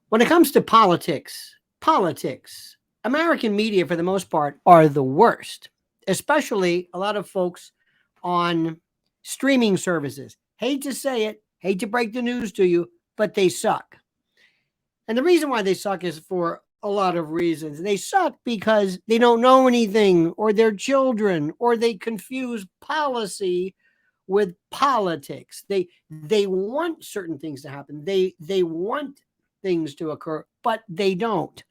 When it comes to politics, American media, for the most part, are the worst, especially a lot of folks on streaming services. Hate to say it, hate to break the news to you, but they suck. And the reason why they suck is for a lot of reasons. They suck because they don't know anything, or their children, or they confuse policy with politics. They want certain things to happen. They want things to occur, but they don't.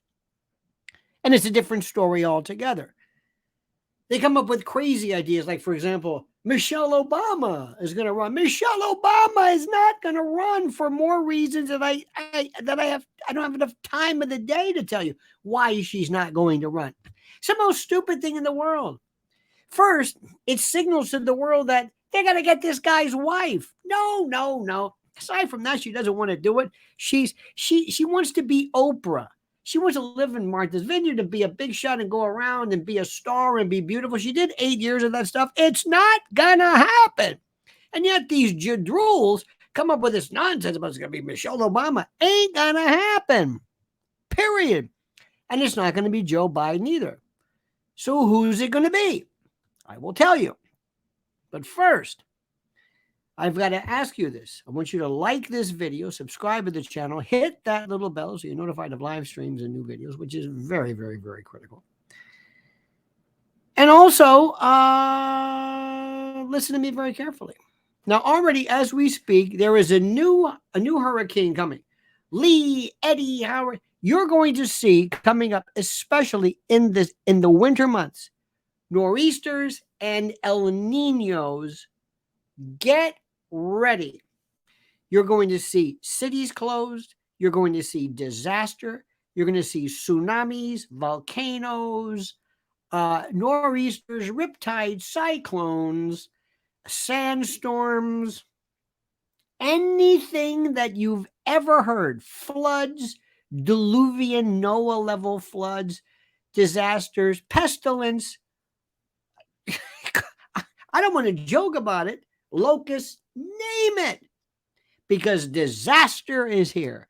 And it's a different story altogether. They come up with crazy ideas, like, for example, Michelle Obama is going to run. Michelle Obama is not going to run for more reasons that I don't have enough time of the day to tell you why she's not going to run. It's the most stupid thing in the world. First, it signals to the world that they're going to get this guy's wife. No, no, no. Aside from that, she doesn't want to do it. She wants to be Oprah. She wants to live in Martha's Vineyard and be a big shot and go around and be a star and be beautiful. She did 8 years of that stuff. It's not gonna happen. And yet these jadrules come up with this nonsense about it's gonna be Michelle Obama. Ain't gonna happen. Period. And it's not gonna be Joe Biden either. So who's it gonna be? I will tell you. But first, I've got to ask you this. I want you to like this video, subscribe to the channel, hit that little bell so you're notified of live streams and new videos, which is very, very, very critical. And also, listen to me very carefully. Now, already as we speak, there is a new hurricane coming. Lee, Eddie, Howard. You're going to see coming up, especially in the winter months, nor'easters and El Ninos. Get ready. You're going to see cities closed. You're going to see disaster. You're going to see tsunamis, volcanoes, nor'easters, riptides, cyclones, sandstorms, anything that you've ever heard. Floods, diluvian Noah level floods, disasters, pestilence. I don't want to joke about it. Locusts, name it, because disaster is here.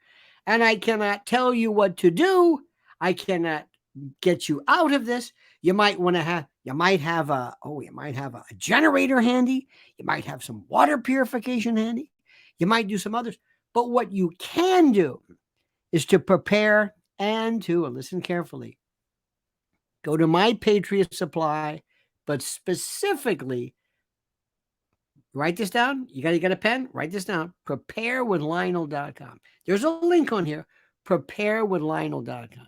And I cannot tell you what to do. I cannot get you out of this. You might have a generator handy. You might have some water purification handy. You might do some others. But what you can do is to prepare and to listen carefully. Go to my Patriot Supply, but specifically, write this down. You got a pen? Write this down. Preparewithlionel.com. There's a link on here. Preparewithlionel.com.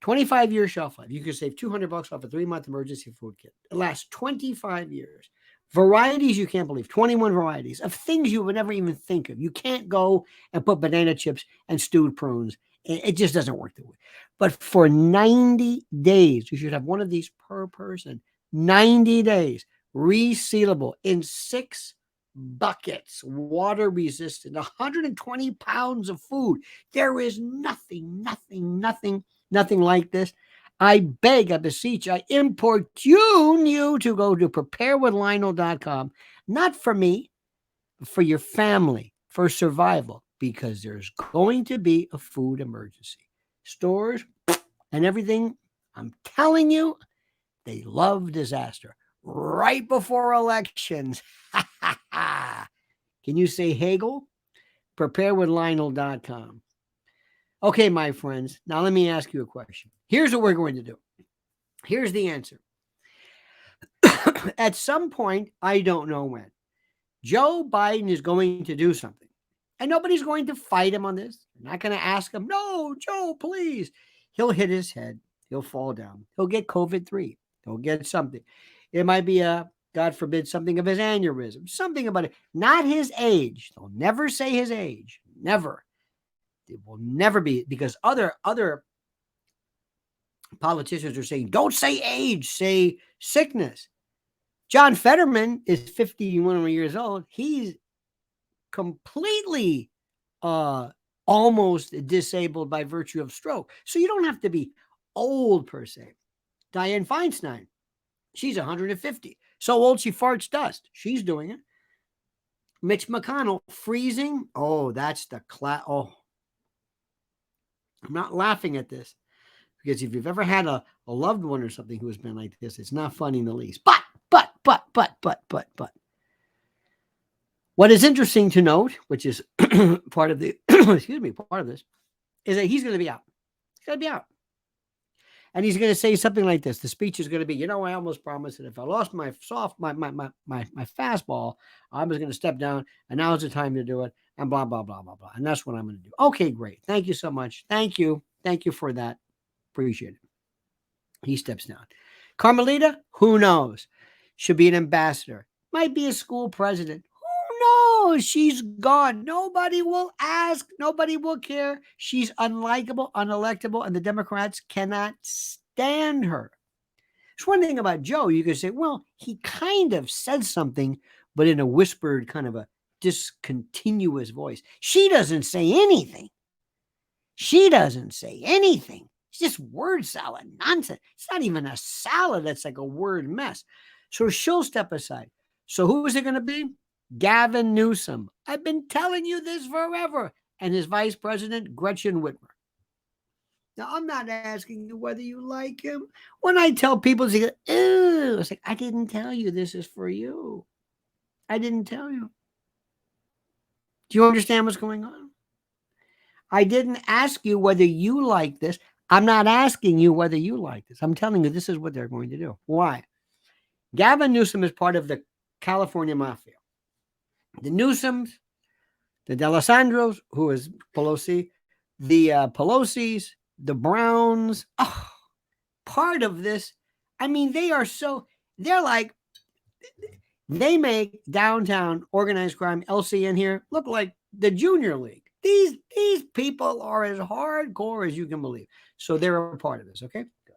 25-year shelf life. You can save $200 off a 3-month emergency food kit. It lasts 25 years. Varieties you can't believe. 21 varieties of things you would never even think of. You can't go and put banana chips and stewed prunes. It just doesn't work that way. But for 90 days, you should have one of these per person. 90 days. Resealable in 6 buckets, water resistant, 120 pounds of food. There is nothing like this. I beg, I beseech, I importune you to go to preparewithlionel.com, not for me, but for your family, for survival, because there's going to be a food emergency. Stores and everything, I'm telling you, they love disaster. Right before elections. Can you say Hegel? Preparewithlionel.com. Okay, my friends. Now let me ask you a question. Here's what we're going to do. Here's the answer. At some point, I don't know when, Joe Biden is going to do something. And nobody's going to fight him on this. They're not going to ask him, no, Joe, please. He'll hit his head. He'll fall down. He'll get COVID-3. He'll get something. It might be God forbid, something of his aneurysm, something about it. Not his age. They'll never say his age. Never. It will never be, because other politicians are saying, don't say age, say sickness. John Fetterman is 51 years old. He's completely almost disabled by virtue of stroke. So you don't have to be old per se. Dianne Feinstein, she's 150. So old she farts dust. She's doing it. Mitch McConnell, freezing. Oh, that's the I'm not laughing at this because if you've ever had a loved one or something who has been like this, it's not funny in the least. But. What is interesting to note, which is part of the, part of this, is that he's going to be out. He's going to be out. And he's going to say something like this. The speech is going to be, I almost promised that if I lost my fastball, I was going to step down, and now's the time to do it, and blah, blah, blah, blah, blah. And that's what I'm going to do. Okay, great. Thank you so much. Thank you. Thank you for that. Appreciate it. He steps down. Carmelita, who knows? Should be an ambassador. Might be a school president. Who knows? She's gone. Nobody will ask. Nobody will care. She's unlikable, unelectable, and the Democrats cannot stand her. There's one thing about Joe. You could say, well, he kind of said something, but in a whispered, kind of a discontinuous voice. She doesn't say anything. She doesn't say anything. It's just word salad nonsense. It's not even a salad. That's like a word mess. So she'll step aside. So who is it going to be? Gavin Newsom. I've been telling you this forever. And his vice president, Gretchen Whitmer. Now, I'm not asking you whether you like him. When I tell people, they go, ew, it's like, I didn't tell you this is for you. I didn't tell you. Do you understand what's going on? I didn't ask you whether you like this. I'm not asking you whether you like this. I'm telling you this is what they're going to do. Why? Gavin Newsom is part of the California mafia. The Newsoms, the D'Alessandros, who is Pelosi, the Pelosi's, the Browns, part of this. I mean, they're like, they make downtown organized crime, LCN here, look like the junior league. These people are as hardcore as you can believe. So they're a part of this, okay? Good.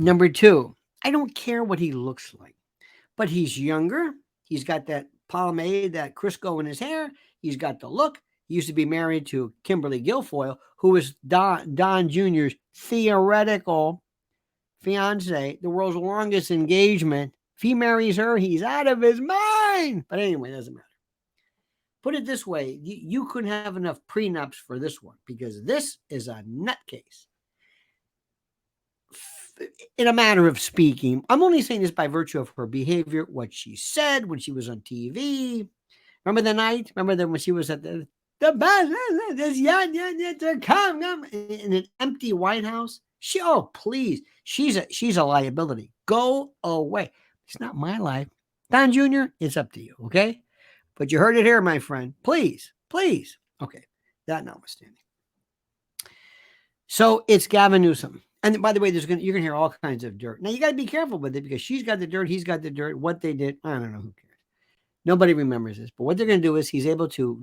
Number two, I don't care what he looks like, but he's younger. He's got that pomade, that Crisco in his hair. He's got the look. He used to be married to Kimberly Guilfoyle, who was Don Jr.'s theoretical fiance, the world's longest engagement. If he marries her, he's out of his mind. But anyway, it doesn't matter. Put it this way, you couldn't have enough prenups for this one because this is a nutcase. In a manner of speaking, I'm only saying this by virtue of her behavior, what she said when she was on TV. Remember the night? Remember when she was at the bus? They're coming in an empty White House. Please, she's a liability. Go away. It's not my life. Don Jr., it's up to you, okay? But you heard it here, my friend. Please. Okay, that notwithstanding. So it's Gavin Newsom. And by the way, you're going to hear all kinds of dirt. Now, you got to be careful with it because she's got the dirt, he's got the dirt. What they did, I don't know, who cares. Nobody remembers this. But what they're going to do is he's able to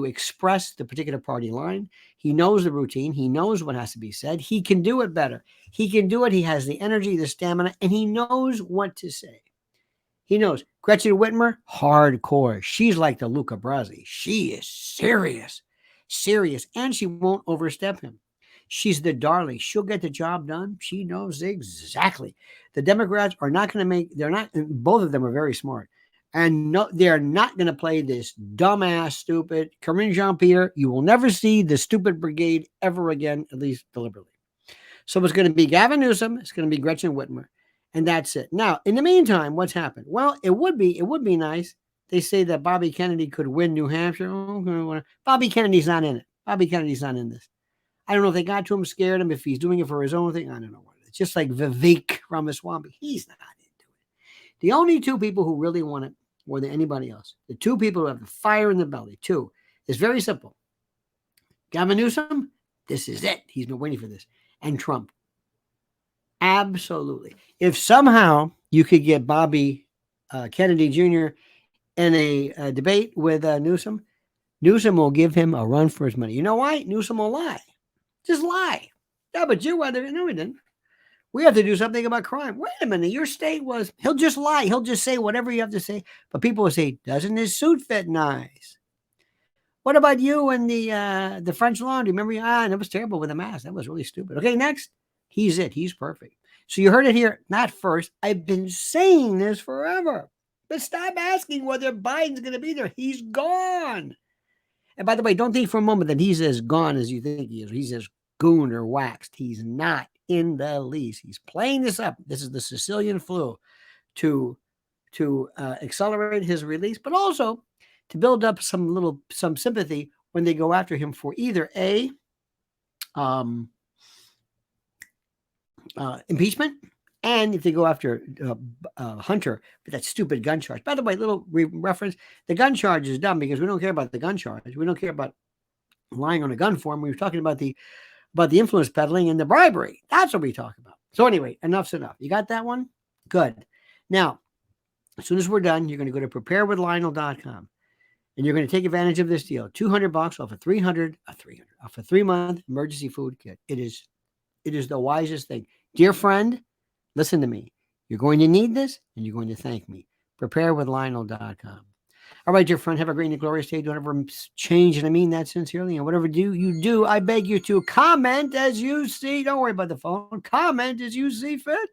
express the particular party line. He knows the routine. He knows what has to be said. He can do it better. He can do it. He has the energy, the stamina, and he knows what to say. He knows. Gretchen Whitmer, hardcore. She's like the Luca Brasi. She is serious, and she won't overstep him. She's the darling. She'll get the job done. She knows exactly. The Democrats are not going to both of them are very smart. And no, they're not going to play this dumbass, stupid Karine Jean-Pierre. You will never see the stupid brigade ever again, at least deliberately. So it's going to be Gavin Newsom. It's going to be Gretchen Whitmer. And that's it. Now, in the meantime, what's happened? Well, it would be nice. They say that Bobby Kennedy could win New Hampshire. Bobby Kennedy's not in it. Bobby Kennedy's not in this. I don't know if they got to him, scared him, if he's doing it for his own thing. I don't know what it is. Just like Vivek Ramaswamy. He's not into it. The only two people who really want it more than anybody else, the two people who have the fire in the belly, is very simple. Gavin Newsom, this is it. He's been waiting for this. And Trump. Absolutely. If somehow you could get Bobby Kennedy Jr. in a debate with Newsom will give him a run for his money. You know why? Newsom will lie. Just lie. Yeah, but you rather. No, he didn't. We have to do something about crime. Wait a minute. Your state was. He'll just lie. He'll just say whatever you have to say. But people will say, doesn't his suit fit nice? What about you and the French Laundry? Remember, that was terrible with the mask. That was really stupid. Okay, next. He's it. He's perfect. So you heard it here. Not first. I've been saying this forever. But stop asking whether Biden's going to be there. He's gone. And by the way, don't think for a moment that he's as gone as you think he is. He's as gooned or waxed. He's not in the least. He's playing this up. This is the Sicilian flu to accelerate his release, but also to build up some sympathy when they go after him for either a impeachment, and if they go after Hunter with that stupid gun charge. By the way, little reference: the gun charge is dumb because we don't care about the gun charge. We don't care about lying on a gun form. We were talking about the influence peddling and the bribery. That's what we talk about. So anyway, enough's enough. You got that one? Good. Now, as soon as we're done, you're going to go to preparewithlionel.com. And you're going to take advantage of this deal. $200 off a 3-month emergency food kit. It is the wisest thing. Dear friend, listen to me. You're going to need this, and you're going to thank me. Preparewithlionel.com. All right, dear friend, have a great and glorious day. Don't ever change, and I mean that sincerely. And whatever you do, I beg you to comment as you see. Don't worry about the phone. Comment as you see fit.